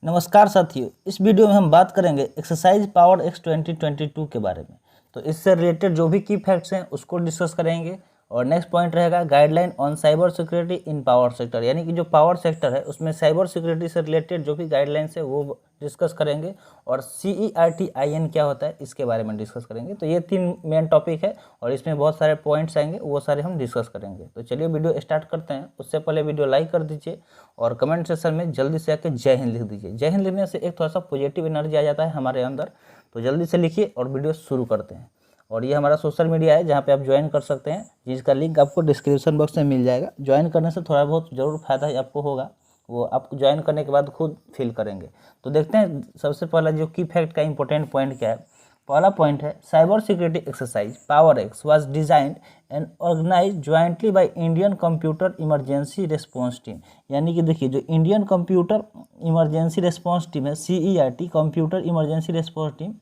नमस्कार साथियों, इस वीडियो में हम बात करेंगे एक्सरसाइज पावर एक्स 2022 के बारे में। तो इससे रिलेटेड जो भी की फैक्ट्स हैं उसको डिस्कस करेंगे। और नेक्स्ट पॉइंट रहेगा guideline on cyber security in power sector, यानी कि जो पावर सेक्टर है उसमें साइबर सिक्योरिटी से रिलेटेड जो भी गाइडलाइंस है वो डिस्कस करेंगे। और CERT-IN क्या होता है इसके बारे में डिस्कस करेंगे। तो ये 3 मेन टॉपिक है और इसमें बहुत सारे पॉइंट्स आएंगे, वो सारे हम डिस्कस करेंगे। तो चलिए वीडियो स्टार्ट करते हैं। उससे पहले वीडियो लाइक कर दीजिए और कमेंट सेक्शन में जल्दी से आके जय हिंद लिख दीजिए। जय हिंद लिखने से एक थोड़ा सा पॉजिटिव एनर्जी आ जाता है हमारे अंदर। तो जल्दी से लिखिए और वीडियो शुरू करते हैं। और ये हमारा सोशल मीडिया है जहाँ पे आप ज्वाइन कर सकते हैं, जिसका लिंक आपको डिस्क्रिप्शन बॉक्स में मिल जाएगा। ज्वाइन करने से थोड़ा बहुत ज़रूर फायदा आपको होगा, वो आप ज्वाइन करने के बाद खुद फील करेंगे। तो देखते हैं सबसे पहला जो की फैक्ट का इंपॉर्टेंट पॉइंट क्या है। पहला पॉइंट है cyber security exercise power X was designed and organise jointly by Indian computer emergency response team. यानी कि देखिए, जो Indian computer emergency response team है, CERT computer emergency response team,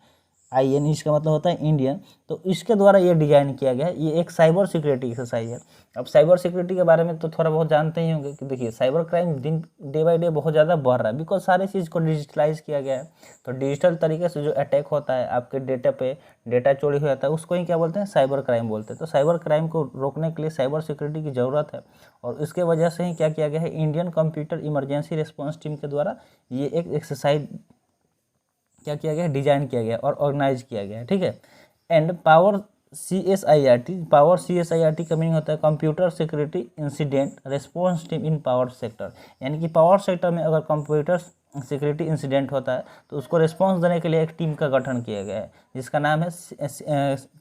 IN इसका मतलब होता है इंडियन। तो इसके द्वारा ये डिजाइन किया गया है। ये एक साइबर सिक्योरिटी एक्सरसाइज है। अब साइबर सिक्योरिटी के बारे में तो थोड़ा बहुत जानते ही होंगे कि देखिए, cyber crime day by day बहुत ज़्यादा बढ़ रहा है, बिकॉज सारी चीज़ को डिजिटलाइज किया गया है। तो डिजिटल तरीके से जो अटैक होता है आपके डेटा पे, डेटा चोरी हो जाता है, उसको ही क्या बोलते हैं, साइबर क्राइम बोलते हैं। तो साइबर क्राइम को रोकने के लिए साइबर सिक्योरिटी की ज़रूरत है। और इसके वजह से ही क्या किया गया है, Indian computer emergency response team के द्वारा ये एक एक्सरसाइज क्या किया गया है, डिजाइन किया गया और ऑर्गेनाइज किया गया है। ठीक है। एंड पावर CSIRT का मीनिंग होता है computer security incident response team in power sector. यानी कि पावर सेक्टर में अगर कंप्यूटर सिक्योरिटी इंसिडेंट होता है तो उसको रिस्पांस देने के लिए एक टीम का गठन किया गया है, जिसका नाम है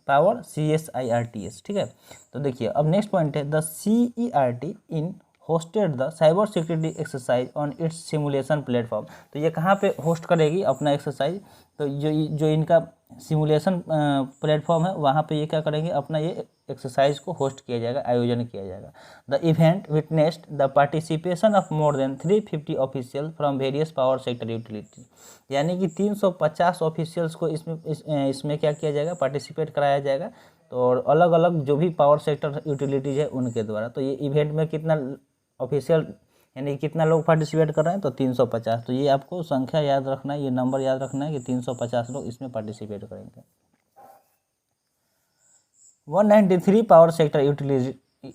पावर CSIRTS। ठीक है। तो देखिए, अब नेक्स्ट पॉइंट है the CERT in hosted the cyber security exercise on it's simulation platform. तो ये कहाँ पे होस्ट करेगी अपना एक्सरसाइज, तो जो इनका सिमुलेशन प्लेटफॉर्म है वहाँ पे ये क्या करेंगे, अपना ये एक्सरसाइज को होस्ट किया जाएगा, आयोजन किया जाएगा। The event witnessed the participation of more than 350 official from various power sector utility. यानी कि 350 ऑफिशियल्स को इसमें क्या किया जाएगा, पार्टिसिपेट कराया जाएगा। तो और अलग अलग जो भी पावर सेक्टर यूटिलिटीज है उनके द्वारा। तो ये इवेंट में कितना ऑफिशियल यानी कितना लोग पार्टिसिपेट कर रहे हैं, तो 350। तो ये आपको संख्या याद रखना है, ये नंबर याद रखना है कि 350 लोग इसमें पार्टिसिपेट करेंगे। 193 power sector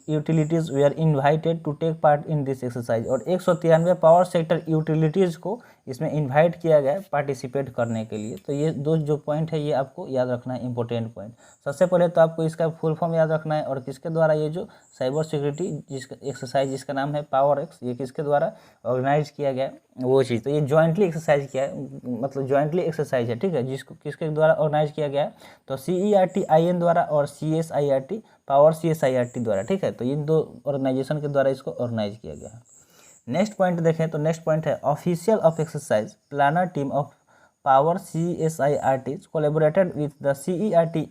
utilities were invited to take part in this exercise. और 193 पावर सेक्टर यूटिलिटीज़ को इसमें इन्वाइट किया गया है पार्टिसिपेट करने के लिए। तो ये दो जो पॉइंट है ये आपको याद रखना है, इंपॉर्टेंट पॉइंट। सबसे पहले तो आपको इसका फुल फॉर्म याद रखना है और किसके द्वारा ये जो साइबर सिक्योरिटी जिसका एक्सरसाइज जिसका नाम है पावर एक्स, ये किसके द्वारा ऑर्गेनाइज किया गया वो चीज़। तो ये जॉइंटली एक्सरसाइज किया है, मतलब जॉइंटली एक्सरसाइज है। ठीक है, जिसको किसके द्वारा ऑर्गेनाइज किया गया है, तो CERT-IN द्वारा और CSIRT पावर CSIRT द्वारा। ठीक है, तो इन दो ऑर्गेनाइजेशन के द्वारा इसको ऑर्गेनाइज किया गया है। नेक्स्ट पॉइंट देखें तो नेक्स्ट पॉइंट है official of exercise planner team of power CSIRT collaborated with the CERT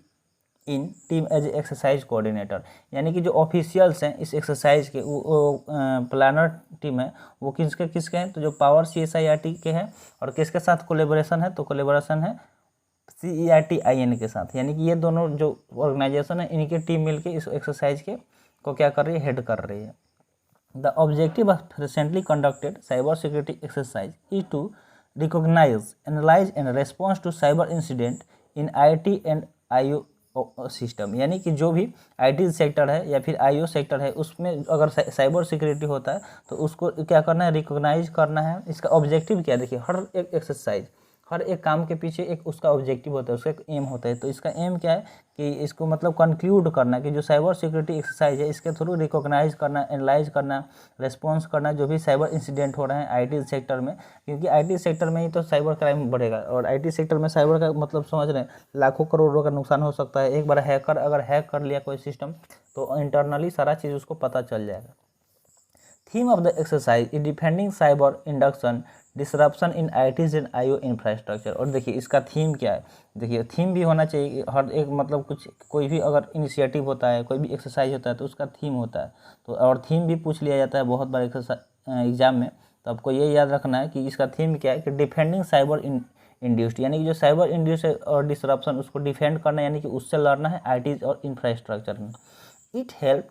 in team as exercise coordinator. यानी कि जो ऑफिशियल्स हैं इस एक्सरसाइज के वो प्लानर टीम है, वो किसके हैं, तो जो पावर CSIRT के हैं। और किसके साथ कोलेबोरेशन है, तो कोलेबोरेशन है CERT-IN के साथ। यानी कि ये दोनों जो ऑर्गेनाइजेशन है इनकी टीम मिलके इस एक्सरसाइज के को क्या कर रही है, हेड कर रही है। The objective of recently conducted cyber security exercise is to recognise, analyse and response to cyber incident in IT and IO system. यानी कि जो भी IT सेक्टर है या फिर IO सेक्टर है उसमें अगर साइबर सिक्योरिटी होता है तो उसको क्या करना है, रिकॉग्नाइज करना है। इसका ऑब्जेक्टिव क्या है, देखिए, हर एक एक्सरसाइज, हर एक काम के पीछे एक उसका ऑब्जेक्टिव होता है, उसका एक एम होता है। तो इसका एम क्या है कि इसको मतलब कंक्लूड करना कि जो साइबर सिक्योरिटी एक्सरसाइज है इसके थ्रू रिकॉग्नाइज करना, एनालाइज करना, रेस्पॉन्स करना जो भी साइबर इंसिडेंट हो रहे हैं IT सेक्टर में। क्योंकि IT सेक्टर में ही तो साइबर क्राइम बढ़ेगा। और IT सेक्टर में साइबर का मतलब समझ रहे हैं, लाखों करोड़ों का नुकसान हो सकता है। एक बार हैकर अगर हैक कर लिया कोई सिस्टम तो इंटरनली सारा चीज़ उसको पता चल जाएगा। Theme of the exercise is defending cyber induction disruption in ITs and IO infrastructure. और देखिए इसका थीम क्या है, देखिए थीम भी होना चाहिए हर एक, मतलब कुछ कोई भी अगर इनिशिएटिव होता है, कोई भी एक्सरसाइज होता है तो उसका थीम होता है। तो और थीम भी पूछ लिया जाता है बहुत बार एग्जाम में। तो आपको ये याद रखना है कि इसका थीम क्या है कि डिफेंडिंग साइबर इंड्यूस्ड, यानी कि जो साइबर इंड्यूस्ड और डिसरप्शन उसको डिफेंड करना, यानी कि उससे लड़ना है ITs और इंफ्रास्ट्रक्चर में। It help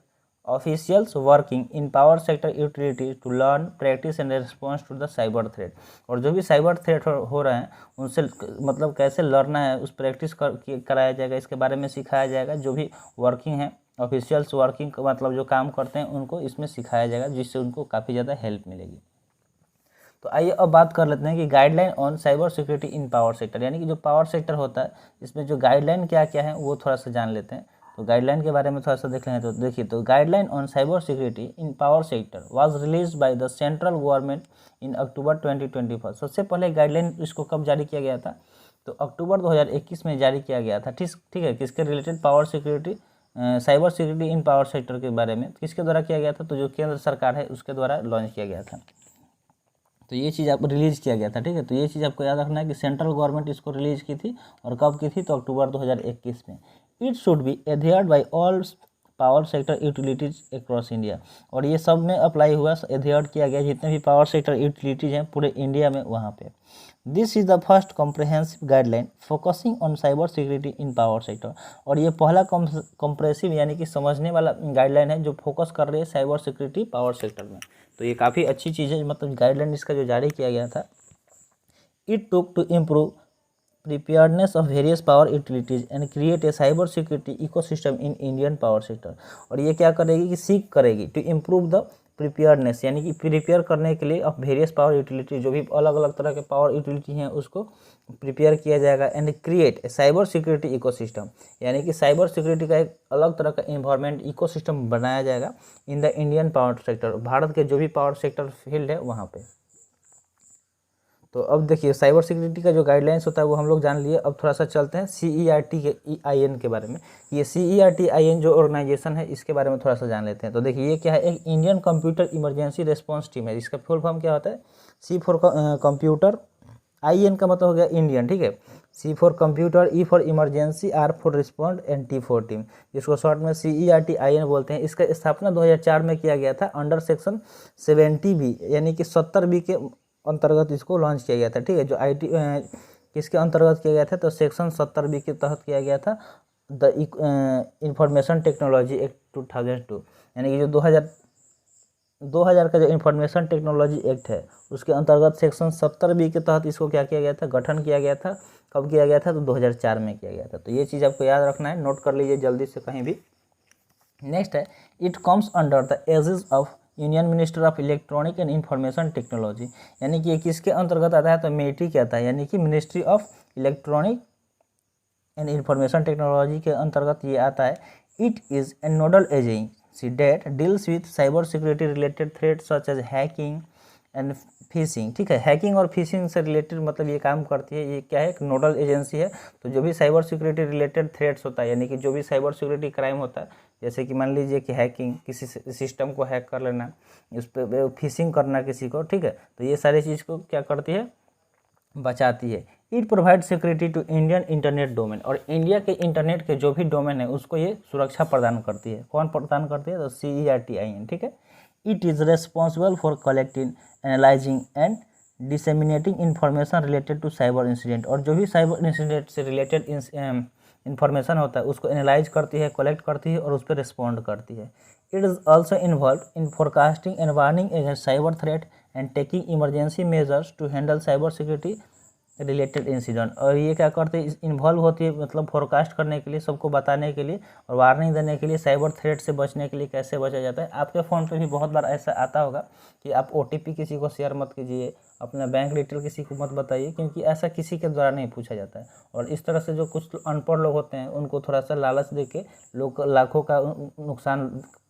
officials working in power sector utility to learn practice and response to the cyber threat. और जो भी साइबर थ्रेट हो रहे हैं उनसे मतलब कैसे लड़ना है उस प्रैक्टिस कराया जाएगा, इसके बारे में सिखाया जाएगा। जो भी वर्किंग है ऑफिशियल्स वर्किंग मतलब जो काम करते हैं उनको इसमें सिखाया जाएगा, जिससे उनको काफ़ी ज़्यादा हेल्प मिलेगी। तो आइए अब बात कर लेते हैं कि guideline on cyber security in power sector, यानी कि जो पावर सेक्टर होता है इसमें जो गाइडलाइन क्या क्या है वो थोड़ा सा जान लेते हैं। तो गाइडलाइन के बारे में थोड़ा सा देख लेंगे। तो देखिए, तो guideline on cyber security in power sector was release by the central government in October 2021। सबसे पहले गाइडलाइन इसको कब जारी किया गया था? तो अक्टूबर 2021 में जारी किया गया था। ठीक है, किसके related? Power security, cyber security in power sector के बारे में किसके द्वारा किया गया था? तो जो केंद्र सरकार है उसके द्वारा लॉन्च किया गया था। तो ये चीज़ आपको रिलीज़ किया गया था। ठीक है, तो ये चीज़ आपको याद रखना है कि सेंट्रल गवर्नमेंट इसको रिलीज़ की थी। और कब की थी? तो अक्टूबर 2021 में। It should be adhered by all power sector utilities across India. और ये सब में अप्लाई हुआ, एडहेयर्ड किया गया जितने भी पावर सेक्टर यूटिलिटीज हैं पूरे इंडिया में वहाँ पे। This is the first comprehensive guideline focusing on cyber security in power sector. और ये पहला कॉम्प्रेसिव यानी कि समझने वाला गाइडलाइन है जो फोकस कर रही है साइबर सिक्योरिटी पावर सेक्टर में। तो ये काफ़ी अच्छी चीज़ है, मतलब गाइडलाइन इसका जो जारी किया गया था। It took to improve preparedness of various power utilities and create a cyber security ecosystem in Indian power sector. और ये क्या करेगी कि सीख करेगी टू इम्प्रूव द प्रिपेयर्डनेस, यानी कि प्रिपेयर करने के लिए ऑफ वेरियस पावर यूटिलिटी, जो भी अलग अलग तरह के पावर यूटिलिटी हैं उसको प्रिपेयर किया जाएगा। And create a cyber security ecosystem, यानी कि साइबर सिक्योरिटी का एक अलग तरह का इन्वायरमेंट इकोसिस्टम बनाया जाएगा in the Indian power sector, Bharat के जो भी पावर सेक्टर फील्ड है वहाँ पे। तो अब देखिए, साइबर सिक्योरिटी का जो गाइडलाइंस होता है वो हम लोग जान लिए। अब थोड़ा सा चलते हैं CERT के IN के बारे में। ये CERT IN जो ऑर्गेनाइजेशन है इसके बारे में थोड़ा सा जान लेते हैं। तो देखिए, ये क्या है? एक Indian computer emergency response team है। इसका फुल फॉर्म क्या होता है? C फॉर कंप्यूटर, IN का मतलब हो गया इंडियन। ठीक है, C for computer, E for emergency, R for respond and T for team, जिसको शॉर्ट में CERT IN बोलते हैं। इसका स्थापना 2004 में किया गया था अंडर सेक्शन 70B, यानी कि 70B के अंतर्गत इसको लॉन्च किया गया था। ठीक है, जो IT किसके अंतर्गत किया गया था? तो सेक्शन 70B के तहत किया गया था, द इंफॉर्मेशन टेक्नोलॉजी एक्ट 2002, यानी कि जो 2000 का जो इंफॉर्मेशन टेक्नोलॉजी एक्ट है उसके अंतर्गत सेक्शन 70B के तहत इसको क्या किया गया था? गठन किया गया था। कब किया गया था? तो 2004 में किया गया था। तो ये चीज़ आपको याद रखना है, नोट कर लीजिए जल्दी से कहीं भी। नेक्स्ट है, it comes under the aegis of union minister of electronic and information technology, यानी कि ये किसके अंतर्गत आता है? तो मेटी के आता है, यानी कि ministry of electronic and information technology के अंतर्गत ये आता है। It is a nodal agency that deals with cyber security related threat such as hacking and phishing. ठीक है, हैकिंग और फिशिंग से रिलेटेड मतलब ये काम करती है। ये क्या है? एक नोडल एजेंसी है। तो जो भी साइबर सिक्योरिटी रिलेटेड थ्रेट्स होता है, यानी कि जो भी साइबर सिक्योरिटी क्राइम होता है, जैसे कि मान लीजिए कि हैकिंग, किसी सिस्टम को हैक कर लेना, उस पर फिशिंग करना किसी को, ठीक है, तो ये सारी चीज़ को क्या करती है? बचाती है। It provide security to Indian internet domain, और इंडिया के इंटरनेट के जो भी डोमेन है उसको ये सुरक्षा प्रदान करती है। कौन प्रदान करती है? तो CERT IN। ठीक है, it is responsible for collecting, analysing and disseminating information related to cyber incident, और जो भी साइबर इंसिडेंट से रिलेटेड इंफॉर्मेशन होता है उसको एनालाइज करती है, कलेक्ट करती है और उस पर रिस्पॉन्ड करती है। It is also involve in forecasting and warning against cyber threat and taking emergency measures to handle cyber security related incident. और ये क्या करते हैं? इन्वॉल्व होती है मतलब फोरकास्ट करने के लिए, सबको बताने के लिए और वार्निंग देने के लिए, साइबर थ्रेट से बचने के लिए कैसे बचा जाता है। आपके फ़ोन पे भी बहुत बार ऐसा आता होगा कि आप OTP किसी को शेयर मत कीजिए, अपना बैंक डिटेल किसी को मत बताइए, क्योंकि ऐसा किसी के द्वारा नहीं पूछा जाता है। और इस तरह से जो कुछ अनपढ़ लोग होते हैं उनको थोड़ा सा लालच दे के लोग लाखों का नुकसान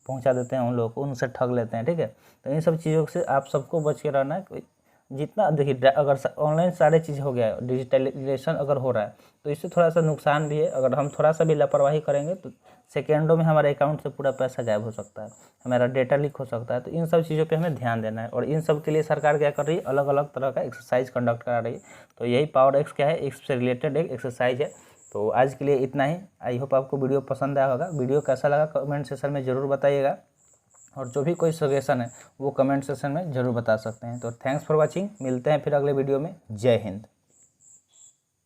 पहुंचा देते हैं, उन लोगों को, उनसे ठग लेते हैं। ठीक है, तो इन सब चीज़ों से आप सबको बच के रहना है। जितना देखिए, अगर ऑनलाइन सारे चीज़ हो गया है, डिजिटलाइजेशन अगर हो रहा है तो इससे थोड़ा सा नुकसान भी है। अगर हम थोड़ा सा भी लापरवाही करेंगे तो सेकेंडों में हमारे अकाउंट से पूरा पैसा गायब हो सकता है, हमारा डेटा लीक हो सकता है। तो इन सब चीज़ों पे हमें ध्यान देना है, और इन सब के लिए सरकार क्या कर रही है? अलग अलग तरह का एक्सरसाइज कंडक्ट करा रही है। तो यही पावर एक्स क्या है? एक्स से रिलेटेड एक एक्सरसाइज है। तो आज के लिए इतना ही। आई होप आपको वीडियो पसंद आया होगा। वीडियो कैसा लगा कमेंट सेक्शन में ज़रूर बताइएगा, और जो भी कोई सजेशन है वो कमेंट सेक्शन में ज़रूर बता सकते हैं। तो थैंक्स फॉर वॉचिंग, मिलते हैं फिर अगले वीडियो में। जय हिंद।